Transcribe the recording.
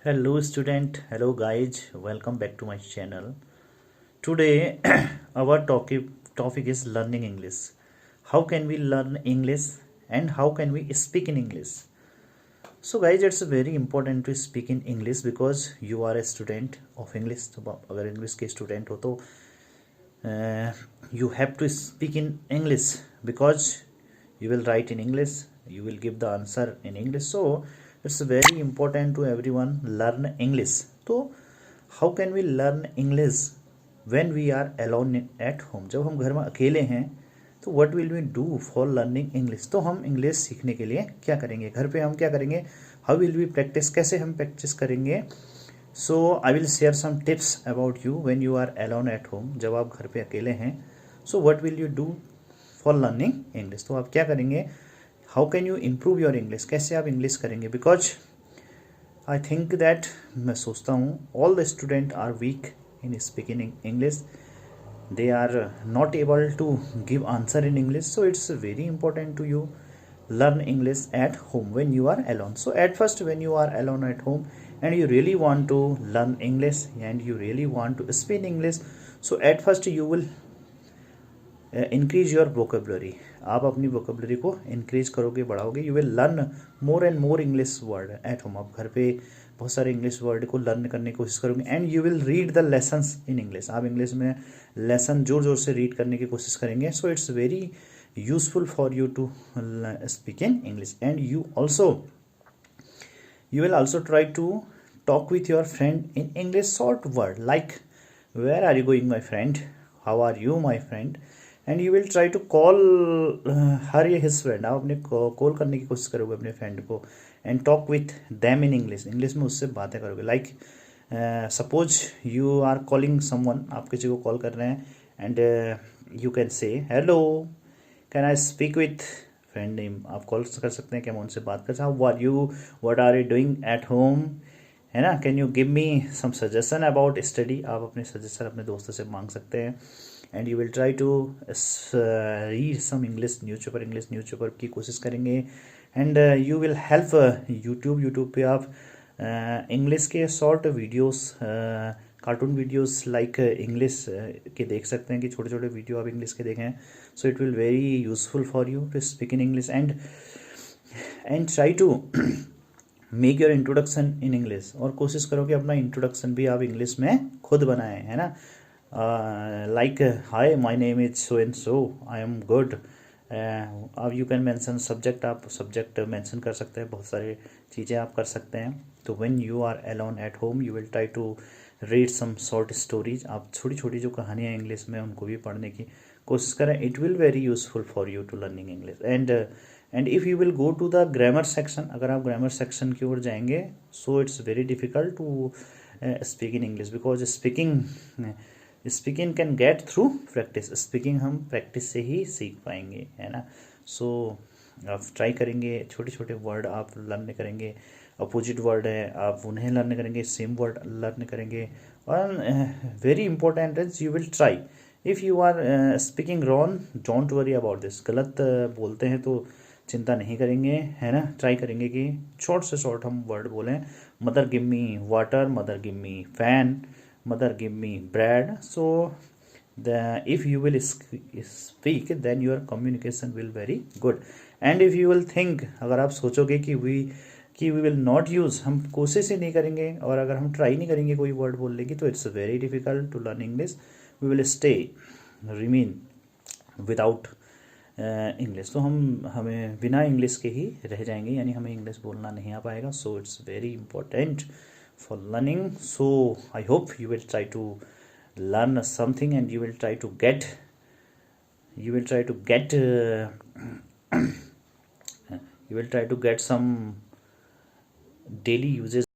Hello student, hello guys, welcome back to my channel. Today our topic is learning English. How can we learn English and how can we speak in English? So guys, it's very important to speak in English because you are a student of English. तो अगर English के student हो तो you have to speak in English because you will write in English, you will give the answer in English. So it's very important to everyone learn English. तो how can we learn English when we are alone at home? जब हम घर में अकेले हैं तो what will we do for learning English? तो हम इंग्लिश सीखने के लिए क्या करेंगे, घर पे हम क्या करेंगे, how will we practice, कैसे हम प्रैक्टिस करेंगे. So I will share some tips about you when you are alone at home, जब आप घर पे अकेले हैं. So what will you do for learning English, तो आप क्या करेंगे, how can you improve your English, कैसे आप इंग्लिश करेंगे. बिकॉज आई थिंक दैट, मैं सोचता हूँ all the student are weak in speaking English, they are not able to give answer in English. So it's very important to you learn English at home when you are alone. So at first, when you are alone at home and you really want to learn English and you really want to speak English, so at first you will increase your vocabulary. आप अपनी vocabulary को increase करोगे, बढ़ाओगे. You will learn more and more English word at home. आप घर पे बहुत सारे English word को लर्न करने की कोशिश करोगे and you will read the lessons in English. आप इंग्लिश में लेसन जोर जोर से रीड करने की कोशिश करेंगे. So it's very useful for you to speak in English. And you will also try to talk with your friend in English short word like where are you going my friend, how are you my friend, and you will try to call her या his friend. आप अपने call करने की कोशिश करोगे अपने friend को and talk with them in English. English में उससे बातें करोगे. Like suppose you are calling someone, आप किसी को कॉल कर रहे हैं and you can say hello can I speak with friend name. आप कॉल कर सकते हैं कि हम उनसे बात कर सकते हैं. How are you, what are you doing at home, है ना. Can you give me some suggestion about study. आप अपने सजेशन अपने दोस्तों से मांग सकते हैं. And you will try to read some English newspaper की कोशिश करेंगे. And you will help YouTube पे आप इंग्लिश के short videos, cartoon videos like English के देख सकते हैं कि छोटे छोटे वीडियो आप इंग्लिश के देखें. So it will very useful for you to speak in English. And try to make your introduction in English. और कोशिश करो कि अपना इंट्रोडक्शन भी आप इंग्लिश में खुद बनाएं, है ना. Like hi my name is so and so, I am good. अब यू कैन मेंशन सब्जेक्ट, आप सब्जेक्ट मेंशन कर सकते हैं. बहुत सारी चीज़ें आप कर सकते हैं. तो when you are alone at home you will try to read some short stories. आप छोटी छोटी जो कहानियाँ इंग्लिश में उनको भी पढ़ने की कोशिश करें. It will very useful for you to learning English. And if you will go to the grammar section, अगर आप ग्रामर सेक्शन की ओर जाएंगे so it's very difficult to speak in English because speaking can get through practice. Speaking हम practice से ही सीख पाएंगे, है ना. सो आप ट्राई करेंगे, छोटे छोटे वर्ड आप लर्न करेंगे. अपोजिट वर्ड है आप उन्हें लर्न करेंगे, सेम वर्ड लर्न करेंगे. और very important is you will try, if you are speaking wrong don't worry about this. गलत बोलते हैं तो चिंता नहीं करेंगे, है ना. ट्राई करेंगे कि शॉर्ट से शॉर्ट हम वर्ड बोलें. Mother give me water, mother give me fan, mother give me bread. So if you will speak then your communication will very good. And if you will think, अगर आप सोचोगे कि we will not use, हम कोशिश ही नहीं करेंगे और अगर हम ट्राई नहीं करेंगे कोई वर्ड बोलने की, तो it's very difficult to learn English. We will stay remain without English. तो हमें बिना इंग्लिश के ही रह जाएंगे, यानी हमें इंग्लिश बोलना नहीं आ पाएगा. सो it's very important for learning. So I hope you will try to learn something and you will try to get you will try to get some daily uses